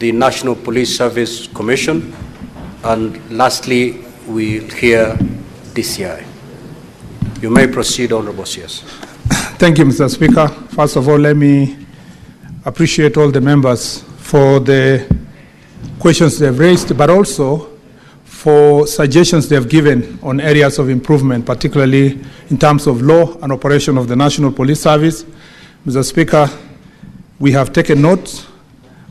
the National Police Service Commission, and lastly, we'll hear DCI. You may proceed, Honorable CS. Thank you, Mr. Speaker. First of all, let me appreciate all the members for the questions they've raised, but also for suggestions they've given on areas of improvement, particularly in terms of law and operation of the National Police Service. Mr. Speaker, we have taken notes,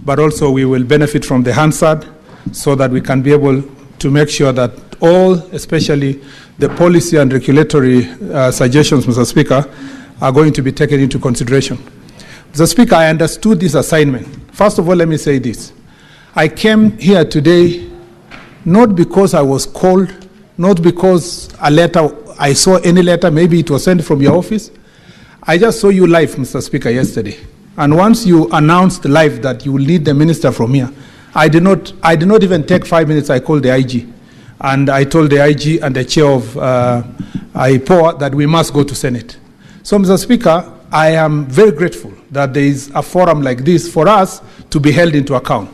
but also we will benefit from the Hansard so that we can be able to make sure that all, especially the policy and regulatory suggestions, Mr. Speaker, are going to be taken into consideration. Mr. Speaker, I understood this assignment. First of all, let me say this. I came here today not because I was called, not because I saw any letter, maybe it was sent from your office. I just saw you live, Mr. Speaker, yesterday. And once you announced live that you will need the minister from here, I did not even take 5 minutes. I called the IG. And I told the IG and the chair of IPOA that we must go to Senate. So, Mr. Speaker, I am very grateful that there is a forum like this for us to be held into account.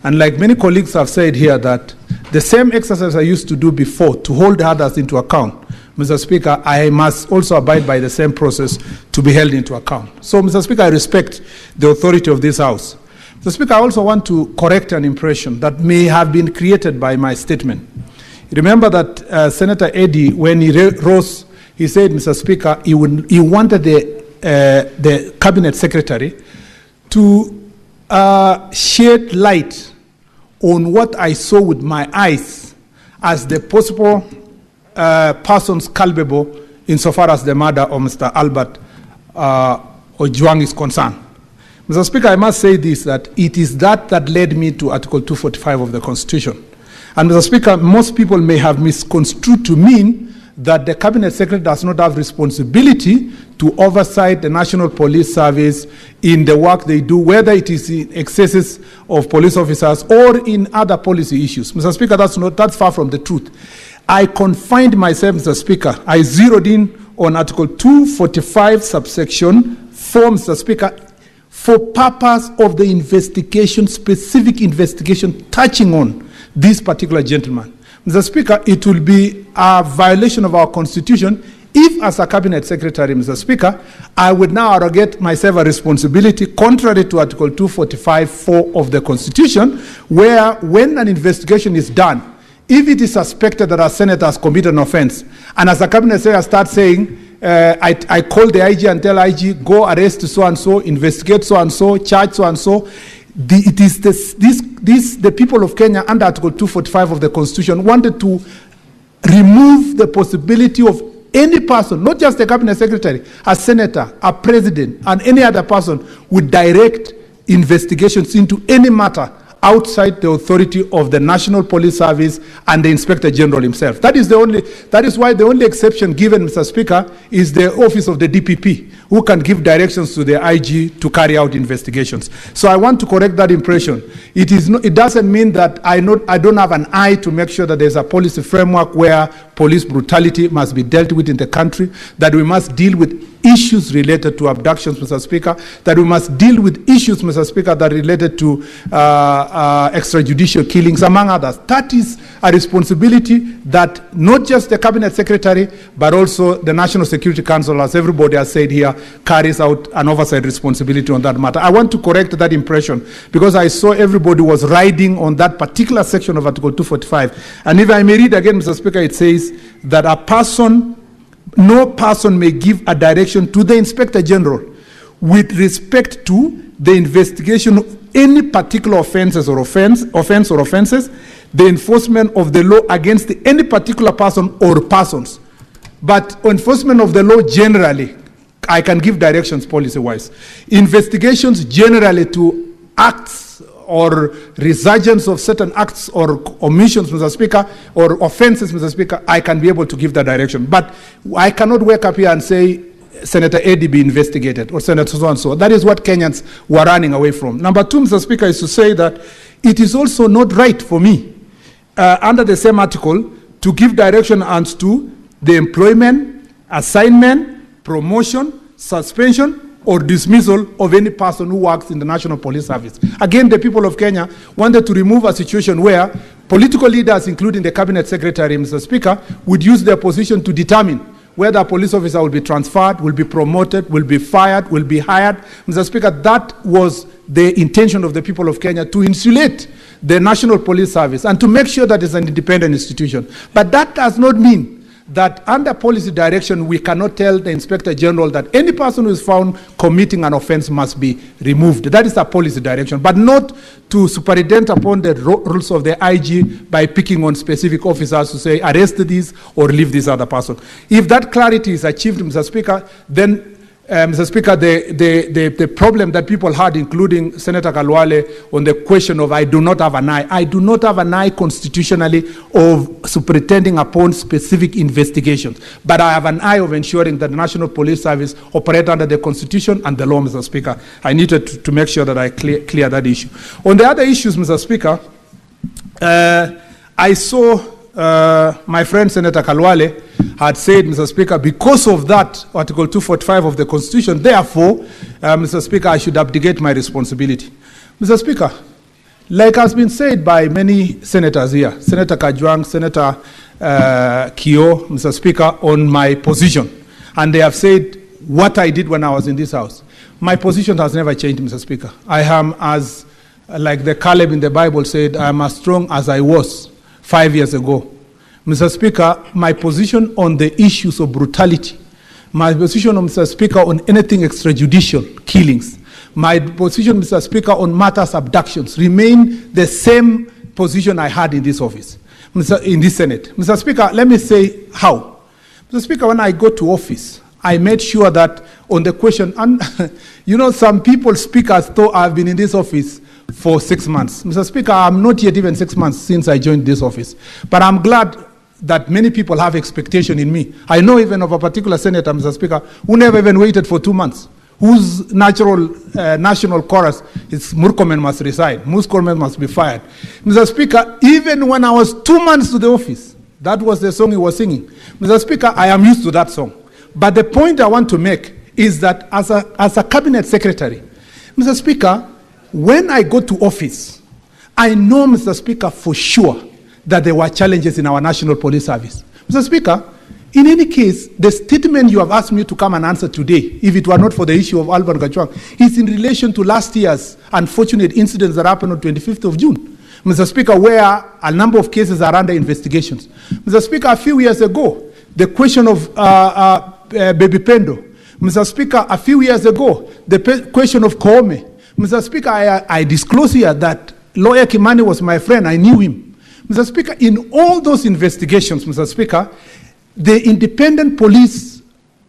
And like many colleagues have said here, that the same exercise I used to do before to hold others into account, Mr. Speaker, I must also abide by the same process to be held into account. So, Mr. Speaker, I respect the authority of this House. Mr. Speaker, I also want to correct an impression that may have been created by my statement. Remember that Senator Eddy, when he rose, he said, Mr. Speaker, he wanted the Cabinet Secretary to shed light on what I saw with my eyes as the possible persons culpable insofar as the murder of Mr. Albert Ojwang is concerned. Mr. Speaker, I must say this, that it is that led me to Article 245 of the Constitution. And Mr. Speaker, most people may have misconstrued to mean that the Cabinet Secretary does not have responsibility to oversight the National Police Service in the work they do, whether it is in excesses of police officers or in other policy issues. Mr. Speaker, that's far from the truth. I confined myself, Mr. Speaker, I zeroed in on Article 245, subsection 4, Mr. Speaker, for purpose of the investigation, specific investigation touching on this particular gentleman. Mr. Speaker, it will be a violation of our Constitution if, as a Cabinet Secretary, Mr. Speaker, I would now arrogate myself a responsibility contrary to Article 245(4) of the Constitution, where when an investigation is done, if it is suspected that a senator has committed an offense, and as a Cabinet Secretary starts saying, I call the IG and tell IG, go arrest so-and-so, investigate so-and-so, charge so-and-so, the people of Kenya under Article 245 of the Constitution wanted to remove the possibility of any person, not just the Cabinet Secretary, a senator, a president, and any other person would direct investigations into any matter outside the authority of the National Police Service and the Inspector General himself. That is why the only exception given, Mr. Speaker, is the office of the DPP, who can give directions to the IG to carry out investigations. So I want to correct that impression. It doesn't mean that I don't have an eye to make sure that there's a policy framework where police brutality must be dealt with in the country, that we must deal with issues related to abductions, Mr. Speaker, that we must deal with issues, Mr. Speaker, that are related to extrajudicial killings, among others. That is a responsibility that not just the Cabinet Secretary, but also the National Security Council, as everybody has said here, carries out an oversight responsibility on that matter. I want to correct that impression because I saw everybody was riding on that particular section of Article 245. And if I may read again, Mr. Speaker, it says that no person may give a direction to the Inspector General with respect to the investigation of any particular offences, the enforcement of the law against any particular person or persons. But enforcement of the law generally, I can give directions policy-wise. Investigations generally to acts or resurgence of certain acts or omissions, Mr. Speaker, or offenses, Mr. Speaker, I can be able to give that direction. But I cannot wake up here and say, Senator Eddy be investigated, or Senator so-and-so. That is what Kenyans were running away from. Number two, Mr. Speaker, is to say that it is also not right for me, under the same article, to give direction as to the employment, assignment, promotion, suspension, or dismissal of any person who works in the National Police Service. Again, the people of Kenya wanted to remove a situation where political leaders, including the Cabinet Secretary, Mr. Speaker, would use their position to determine whether a police officer will be transferred, will be promoted, will be fired, will be hired. Mr. Speaker, that was the intention of the people of Kenya, to insulate the National Police Service and to make sure that it's an independent institution. But that does not mean that under policy direction, we cannot tell the Inspector General that any person who is found committing an offense must be removed. That is a policy direction, but not to superintend upon the rules of the IG by picking on specific officers to say, arrest this or leave this other person. If that clarity is achieved, Mr. Speaker, then Mr. Speaker, the problem that people had, including Senator Kalwale, on the question of I do not have an eye. I do not have an eye constitutionally of superintending upon specific investigations, but I have an eye of ensuring that the National Police Service operate under the Constitution and the law, Mr. Speaker. I needed to make sure that I clear that issue. On the other issues, Mr. Speaker, I saw my friend Senator Kalwale had said, Mr. Speaker, because of that Article 245 of the Constitution, therefore, Mr. Speaker, I should abdicate my responsibility. Mr. Speaker, like has been said by many senators here, Senator Ojwang, Senator Kio, Mr. Speaker, on my position, and they have said what I did when I was in this House. My position has never changed, Mr. Speaker. I am, as like the Caleb in the Bible said, I am as strong as I was 5 years ago. Mr. Speaker, my position on the issues of brutality, my position, Mr. Speaker, on anything extrajudicial killings, my position, Mr. Speaker, on matters abductions remain the same position I had in this office, in this Senate. Mr. Speaker, let me say how. Mr. Speaker, when I got to office, I made sure that on the question, and you know, some people speak as though I've been in this office for 6 months. Mr. Speaker, I'm not yet even 6 months since I joined this office, but I'm glad that many people have expectation in me. I know even of a particular senator, Mr. Speaker, who never even waited for 2 months, whose natural national chorus is Murkomen must resign, Murkomen must be fired. Mr. Speaker, even when I was 2 months to the office, that was the song he was singing. Mr. Speaker, I am used to that song. But the point I want to make is that as a cabinet secretary, Mr. Speaker, when I go to office, I know, Mr. Speaker, for sure that there were challenges in our National Police Service. Mr. Speaker, in any case, the statement you have asked me to come and answer today, if it were not for the issue of Albert Ojwang, is in relation to last year's unfortunate incidents that happened on 25th of June. Mr. Speaker, where a number of cases are under investigations. Mr. Speaker, a few years ago, the question of Baby Pendo. Mr. Speaker, a few years ago, the question of Koome. Mr. Speaker, I disclose here that lawyer Kimani was my friend. I knew him. Mr. Speaker, in all those investigations, Mr. Speaker, the Independent Police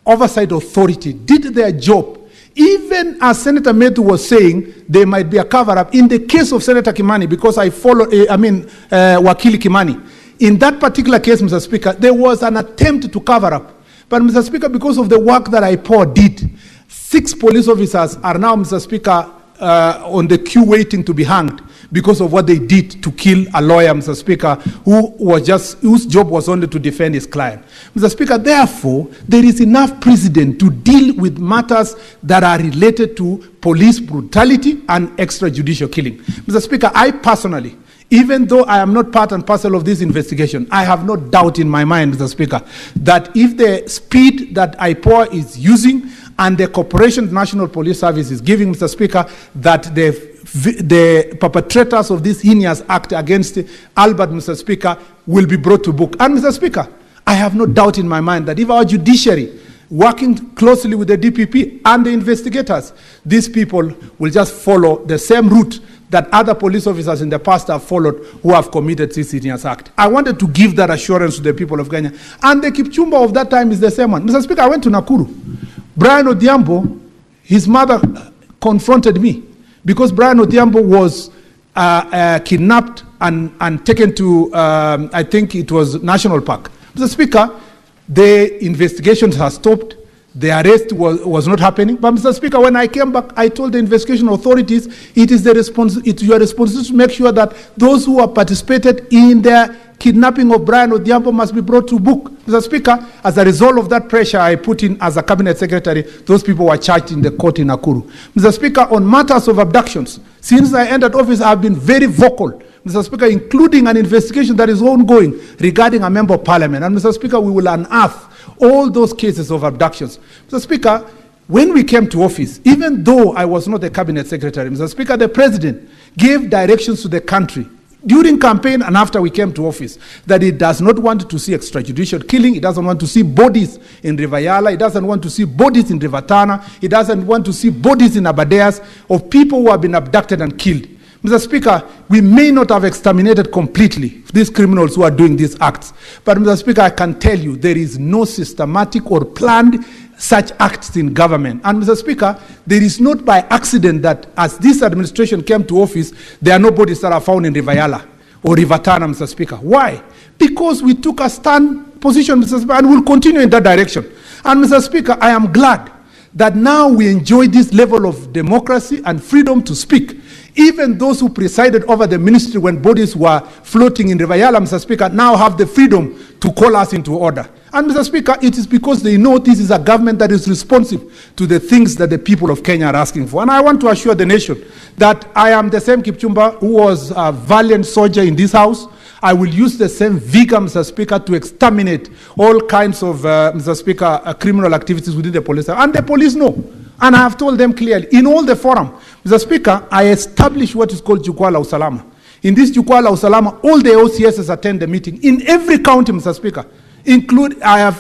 Oversight Authority did their job. Even as Senator Metu was saying, there might be a cover-up. In the case of Senator Kimani, because I follow, Wakili Kimani, in that particular case, Mr. Speaker, there was an attempt to cover up. But, Mr. Speaker, because of the work that IPOA did, 6 police officers are now, Mr. Speaker, on the queue waiting to be hanged because of what they did to kill a lawyer, Mr. Speaker, whose job was only to defend his client. Mr. Speaker, therefore, there is enough precedent to deal with matters that are related to police brutality and extrajudicial killing. Mr. Speaker, I personally, even though I am not part and parcel of this investigation, I have no doubt in my mind, Mr. Speaker, that if the speed that IPOA is using and the cooperation National Police Service is giving, Mr. Speaker, that the perpetrators of this heinous act against Albert, Mr. Speaker, will be brought to book. And, Mr. Speaker, I have no doubt in my mind that if our judiciary, working closely with the DPP and the investigators, these people will just follow the same route that other police officers in the past have followed who have committed this heinous act. I wanted to give that assurance to the people of Kenya. And the Kipchumba of that time is the same one. Mr. Speaker, I went to Nakuru. Brian Odhiambo, his mother confronted me because Brian Odhiambo was kidnapped and taken to, I think it was National Park. Mr. Speaker, the investigations have stopped. The arrest was not happening. But, Mr. Speaker, when I came back, I told the investigation authorities, it is your responsibility to make sure that those who have participated in their kidnapping of Brian Odhiambo must be brought to book. Mr. Speaker, as a result of that pressure I put in as a cabinet secretary, those people were charged in the court in Nakuru. Mr. Speaker, on matters of abductions, since I entered office, I have been very vocal, Mr. Speaker, including an investigation that is ongoing regarding a member of parliament. And Mr. Speaker, we will unearth all those cases of abductions. Mr. Speaker, when we came to office, even though I was not the cabinet secretary, Mr. Speaker, the president gave directions to the country during campaign and after we came to office that he does not want to see extrajudicial killing, he doesn't want to see bodies in River Yala, he doesn't want to see bodies in River Tana, he doesn't want to see bodies in Abadeas of people who have been abducted and killed. Mr. Speaker, we may not have exterminated completely these criminals who are doing these acts, but Mr. Speaker, I can tell you there is no systematic or planned such acts in government. And Mr. Speaker, there is not by accident that as this administration came to office, there are no bodies that are found in River Yala or River Tana, Mr. Speaker. Why? Because we took a stand position, Mr. Speaker, and will continue in that direction. And Mr. Speaker, I am glad that now we enjoy this level of democracy and freedom to speak. Even those who presided over the ministry when bodies were floating in River Yala, Mr. Speaker, now have the freedom to call us into order. And Mr. Speaker, it is because they know this is a government that is responsive to the things that the people of Kenya are asking for. And I want to assure the nation that I am the same Kipchumba who was a valiant soldier in this house. I will use the same vigor, Mr. Speaker, to exterminate all kinds of, Mr. Speaker, criminal activities within the police. And the police know. And I have told them clearly, in all the forum, Mr. Speaker, I established what is called Jukwaa la Usalama. In this Jukwaa la Usalama, all the OCSs attend the meeting. In every county, Mr. Speaker,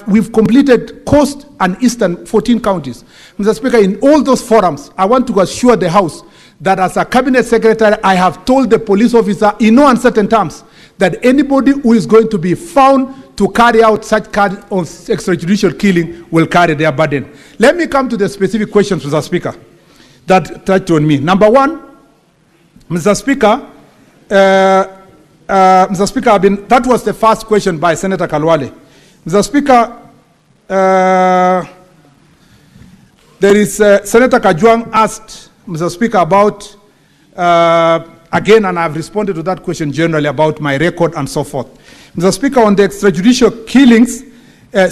we've completed coast and eastern 14 counties. Mr. Speaker, in all those forums, I want to assure the House that as a cabinet secretary, I have told the police officer in no uncertain terms that anybody who is going to be found to carry out such kind of extrajudicial killing will carry their burden. Let me come to the specific questions, Mr. Speaker, that touched on me. Number one, Mr. Speaker, that was the first question by Senator Kalwale. Mr. Speaker, there is Senator Ojwang asked, Mr. Speaker, about, again, and I've responded to that question generally about my record and so forth. Mr. Speaker, on the extrajudicial killings,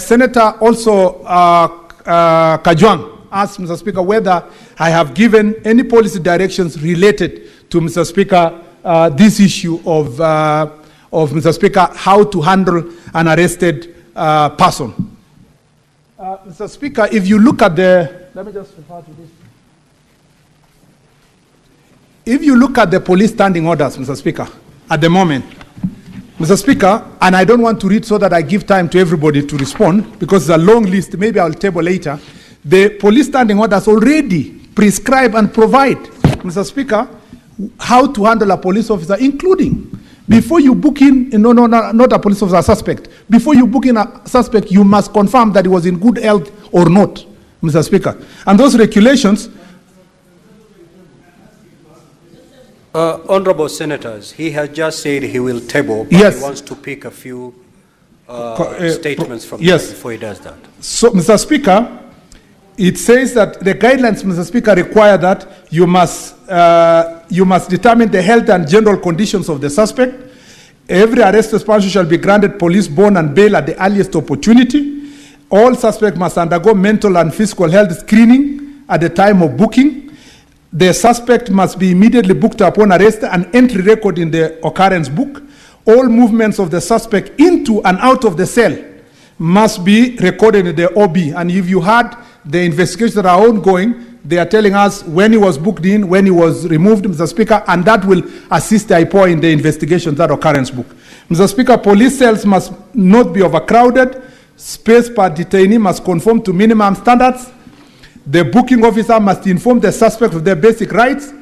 Senator also Ojwang asked, Mr. Speaker, whether I have given any policy directions related to, Mr. Speaker, this issue of Mr. Speaker, how to handle an arrested person. Mr. Speaker, if you look at let me just refer to this. If you look at the police standing orders, Mr. Speaker, at the moment, Mr. Speaker, and I don't want to read so that I give time to everybody to respond, because it's a long list, maybe I'll table later. The police standing orders already prescribe and provide, Mr. Speaker, how to handle a police officer, including before you book in, not a police officer, a suspect. Before you book in a suspect, you must confirm that he was in good health or not, Mr. Speaker. And those regulations... Honorable Senators, he has just said he will table, but yes, he wants to pick a few statements from yes, before he does that. So, Mr. Speaker, it says that the guidelines, Mr. Speaker, require that you must determine the health and general conditions of the suspect. Every arrested person shall be granted police bond and bail at the earliest opportunity. All suspects must undergo mental and physical health screening at the time of booking. The suspect must be immediately booked upon arrest and entry record in the occurrence book. All movements of the suspect into and out of the cell must be recorded in the OB. And if you had the investigations that are ongoing, they are telling us when he was booked in, when he was removed, Mr. Speaker, and that will assist the IPOA in the investigation, that occurrence book. Mr. Speaker, police cells must not be overcrowded. Space per detainee must conform to minimum standards. The booking officer must inform the suspect of their basic rights.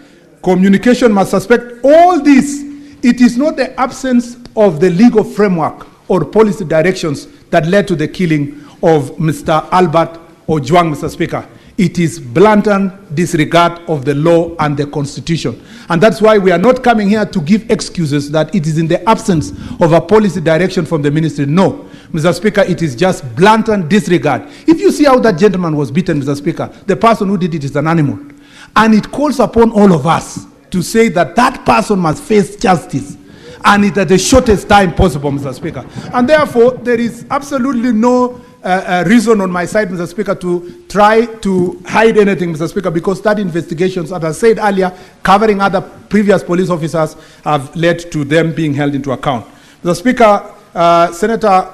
Communication must suspect all this. It is not the absence of the legal framework or policy directions that led to the killing of Mr. Albert Ojwang, Mr. Speaker. It is blatant disregard of the law and the Constitution. And that's why we are not coming here to give excuses that it is in the absence of a policy direction from the ministry. No, Mr. Speaker, it is just blatant disregard. If you see how that gentleman was beaten, Mr. Speaker, the person who did it is an animal. And it calls upon all of us to say that that person must face justice. and it at the shortest time possible, Mr. Speaker. And therefore, there is absolutely no reason on my side, Mr. Speaker, to try to hide anything, Mr. Speaker, because that investigations, as I said earlier, covering other previous police officers have led to them being held into account. Mr. Speaker, Senator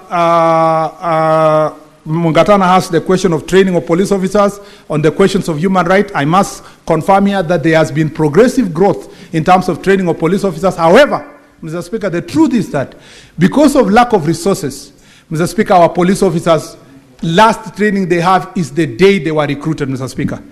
Mungatana asked the question of training of police officers on the questions of human rights. I must confirm here that there has been progressive growth in terms of training of police officers. However, Mr. Speaker, the truth is that because of lack of resources, Mr. Speaker, our police officers, last training they have is the day they were recruited, Mr. Speaker.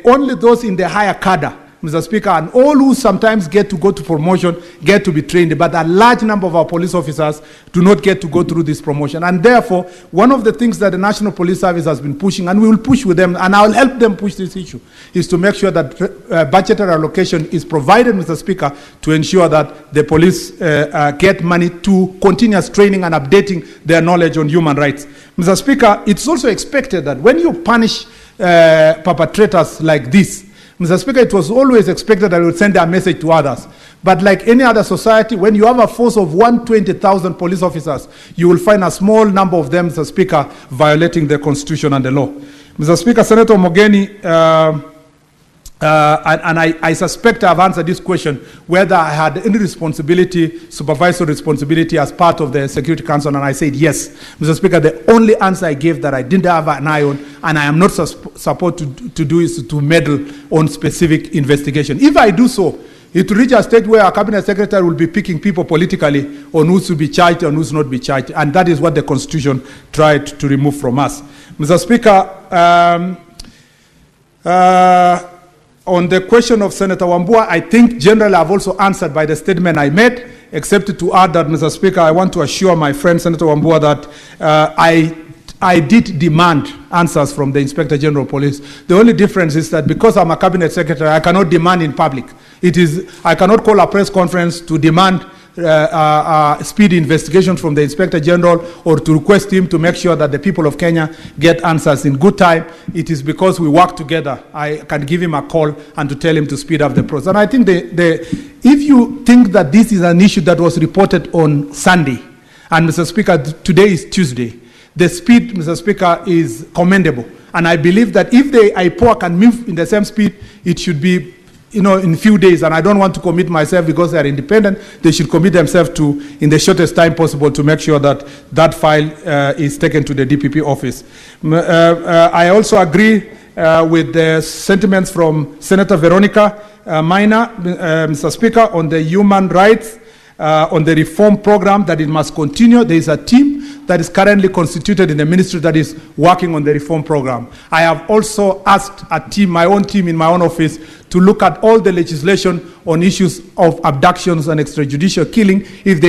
Only those in the higher cadre, Mr. Speaker, and all who sometimes get to go to promotion get to be trained, but a large number of our police officers do not get to go through this promotion. And therefore, one of the things that the National Police Service has been pushing, and we will push with them, and I will help them push this issue, is to make sure that budgetary allocation is provided, Mr. Speaker, to ensure that the police get money to continuous training and updating their knowledge on human rights. Mr. Speaker, it's also expected that when you punish perpetrators like this, Mr. Speaker, it was always expected that we would send a message to others. But like any other society, when you have a force of 120,000 police officers, you will find a small number of them, Mr. Speaker, violating the Constitution and the law. Mr. Speaker, Senator Mogeni, I suspect I've answered this question, whether I had any responsibility, supervisory responsibility as part of the Security Council, and I said yes. Mr. Speaker, the only answer I gave that I didn't have an eye on, and I am not supposed to do, is to meddle on specific investigation. If I do so, it will reach a stage where our cabinet secretary will be picking people politically on who's to be charged and who's not be charged, and that is what the Constitution tried to remove from us. Mr. Speaker, on the question of Senator Wambua, I think generally I've also answered by the statement I made, except to add that, Mr. Speaker, I want to assure my friend Senator Wambua that I did demand answers from the Inspector General of Police. The only difference is that because I'm a cabinet secretary, I cannot demand in public. I cannot call a press conference to demand speedy investigation from the Inspector General or to request him to make sure that the people of Kenya get answers in good time. It is because we work together. I can give him a call and to tell him to speed up the process. And I think if you think that this is an issue that was reported on Sunday, and Mr. Speaker, today is Tuesday, the speed, Mr. Speaker, is commendable. And I believe that if the IPOA can move in the same speed, it should be in few days, and I don't want to commit myself because they are independent. They should commit themselves to, in the shortest time possible, to make sure that that file is taken to the DPP office. I also agree with the sentiments from Senator Veronica Maina, Mr. Speaker, on the human rights, on the reform program, that it must continue. There is a team that is currently constituted in the ministry that is working on the reform program. I have also asked a team, my own team in my own office, to look at all the legislation on issues of abductions and extrajudicial killing, if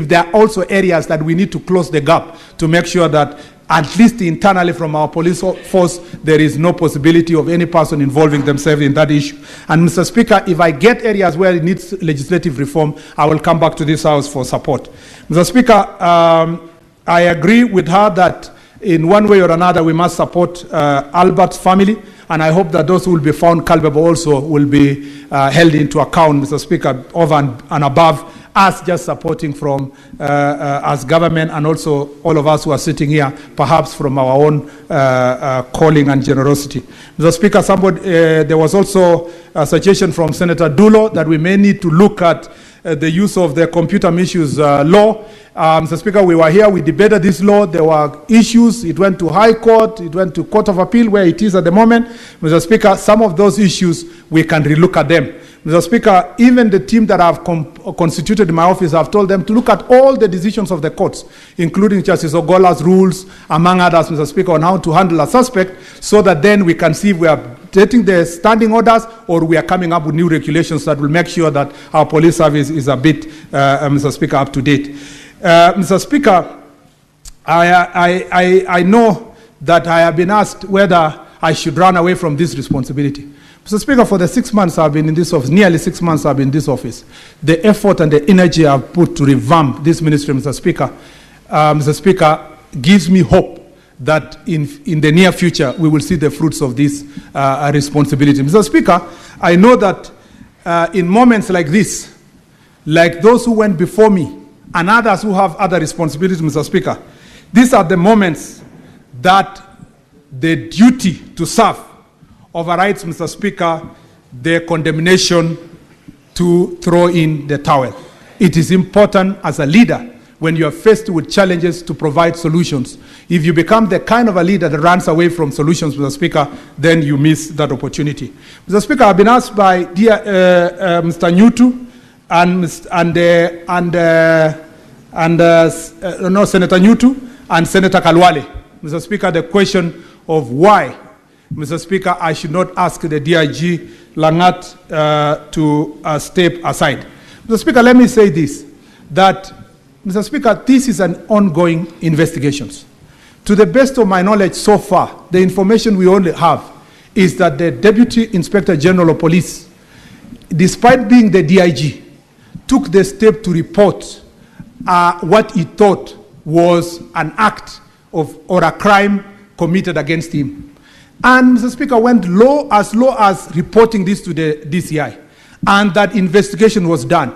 there are also areas that we need to close the gap to make sure that at least internally from our police force, there is no possibility of any person involving themselves in that issue. And Mr. Speaker, if I get areas where it needs legislative reform, I will come back to this House for support. Mr. Speaker, I agree with her that in one way or another we must support Albert's family, and I hope that those who will be found culpable also will be held into account, Mr. Speaker, over and above us just supporting from as government, and also all of us who are sitting here, perhaps from our own calling and generosity. Mr. Speaker, there was also a suggestion from Senator Dulo that we may need to look at the use of the computer misuse law. Mr. Speaker, we were here, we debated this law, there were issues, it went to High Court, it went to Court of Appeal, where it is at the moment. Mr. Speaker, some of those issues, we can relook at them. Mr. Speaker, even the team that I've constituted in my office, I've told them to look at all the decisions of the courts, including Justice Ogola's rules, among others, Mr. Speaker, on how to handle a suspect, so that then we can see if we are getting the standing orders or we are coming up with new regulations that will make sure that our police service is a bit, Mr. Speaker, up to date. Mr. Speaker, I know that I have been asked whether I should run away from this responsibility. Mr. Speaker, for the 6 months I've been in this office, nearly 6 months I've been in this office, the effort and the energy I've put to revamp this ministry, Mr. Speaker, gives me hope that in the near future we will see the fruits of this responsibility. Mr. Speaker, I know that in moments like this, like those who went before me and others who have other responsibilities, Mr. Speaker, these are the moments that the duty to serve overrides, Mr. Speaker, the condemnation to throw in the towel. It is important as a leader, when you are faced with challenges, to provide solutions. If you become the kind of a leader that runs away from solutions, Mr. Speaker, then you miss that opportunity. Mr. Speaker, I've been asked by Mr. Nyutu Senator Nyutu and Senator Kalwale, Mr. Speaker, the question of why, Mr. Speaker, I should not ask the DIG Langat to step aside. Mr. Speaker, let me say this, that, Mr. Speaker, this is an ongoing investigation. To the best of my knowledge so far, the information we only have is that the Deputy Inspector General of Police, despite being the DIG, took the step to report what he thought was an act of or a crime committed against him. And Mr. Speaker, went low as reporting this to the DCI, and that investigation was done.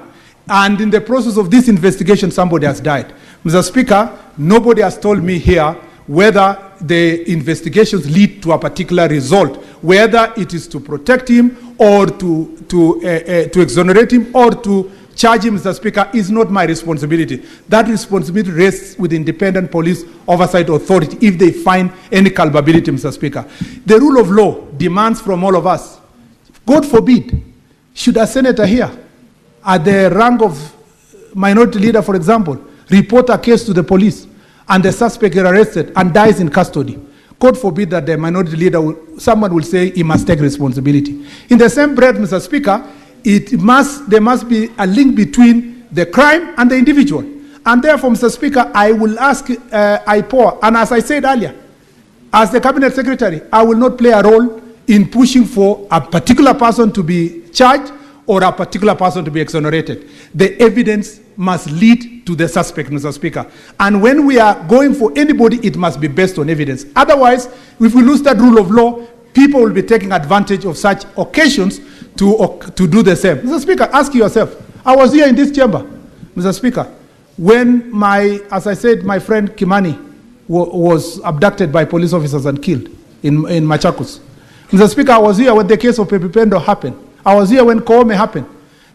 And in the process of this investigation, somebody has died. Mr. Speaker, nobody has told me here whether the investigations lead to a particular result, whether it is to protect him or to exonerate him or to charge him, Mr. Speaker, is not my responsibility. That responsibility rests with independent police oversight authority if they find any culpability, Mr. Speaker. The rule of law demands from all of us, God forbid, should a senator here, at the rank of minority leader, for example, report a case to the police and the suspect is arrested and dies in custody, God forbid that the minority leader, someone will say he must take responsibility. In the same breath, Mr. Speaker, there must be a link between the crime and the individual. And therefore, Mr. Speaker, I will ask IPOA, and as I said earlier, as the Cabinet Secretary, I will not play a role in pushing for a particular person to be charged or a particular person to be exonerated. The evidence must lead to the suspect, Mr. Speaker. And when we are going for anybody, it must be based on evidence. Otherwise, if we lose that rule of law, people will be taking advantage of such occasions to do the same. Mr. Speaker, ask yourself, I was here in this chamber, Mr. Speaker, when as I said, my friend Kimani was abducted by police officers and killed in Machakos. Mr. Speaker, I was here when the case of Pepe Pendo happened. I was here when Murkomen happened.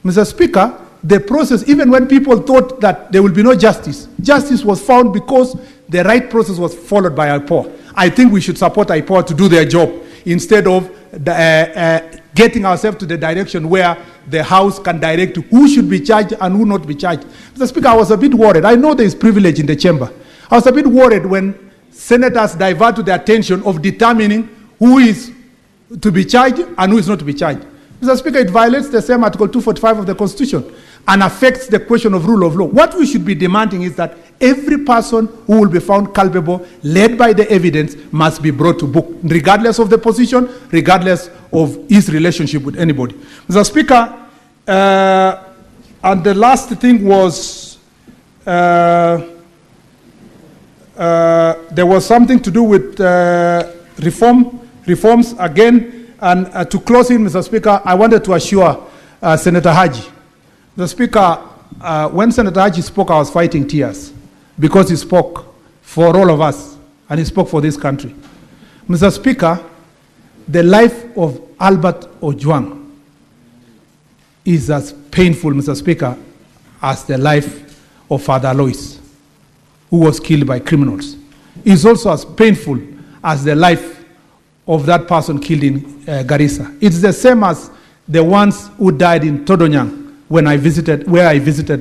Mr. Speaker, the process, even when people thought that there will be no justice, justice was found because the right process was followed by IPOA. I think we should support IPOA to do their job instead of getting ourselves to the direction where the House can direct who should be charged and who not be charged. Mr. Speaker, I was a bit worried. I know there is privilege in the chamber. I was a bit worried when senators divert to the attention of determining who is to be charged and who is not to be charged. Mr. Speaker, it violates the same Article 245 of the Constitution and affects the question of rule of law. What we should be demanding is that every person who will be found culpable, led by the evidence, must be brought to book, regardless of the position, regardless of his relationship with anybody. Mr. Speaker, and the last thing was, there was something to do with reforms again. And to close in, Mr. Speaker, I wanted to assure Senator Haji. Mr. Speaker, when Senator Haji spoke, I was fighting tears because he spoke for all of us and he spoke for this country. Mr. Speaker, the life of Albert Ojwang is as painful, Mr. Speaker, as the life of Father Alois, who was killed by criminals. It's also as painful as the life of that person killed in Garissa. It's the same as the ones who died in Todonyang where I visited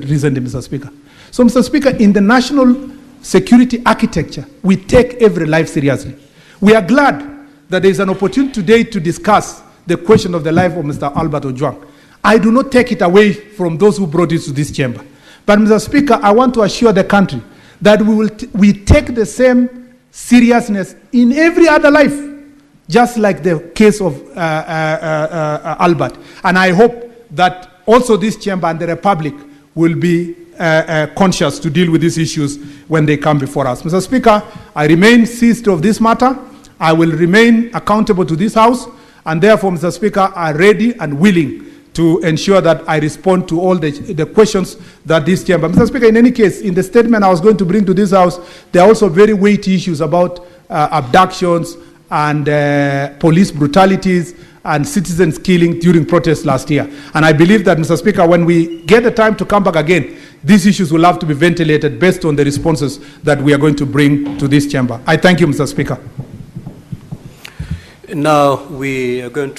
recently, Mr. Speaker. So, Mr. Speaker, in the national security architecture, we take every life seriously. We are glad that there is an opportunity today to discuss the question of the life of Mr. Albert Ojwang. I do not take it away from those who brought it to this chamber. But, Mr. Speaker, I want to assure the country that we take the same seriousness in every other life, just like the case of Albert. And I hope that also this chamber and the Republic will be conscious to deal with these issues when they come before us. Mr. Speaker, I remain seized of this matter. I will remain accountable to this House, and therefore, Mr. Speaker, I'm ready and willing to ensure that I respond to all the questions that this chamber. Mr. Speaker, in any case, in the statement I was going to bring to this House, there are also very weighty issues about abductions and police brutalities and citizens killing during protests last year. And I believe that, Mr. Speaker, when we get the time to come back again, these issues will have to be ventilated based on the responses that we are going to bring to this chamber. I thank you, Mr. Speaker. Now we are going to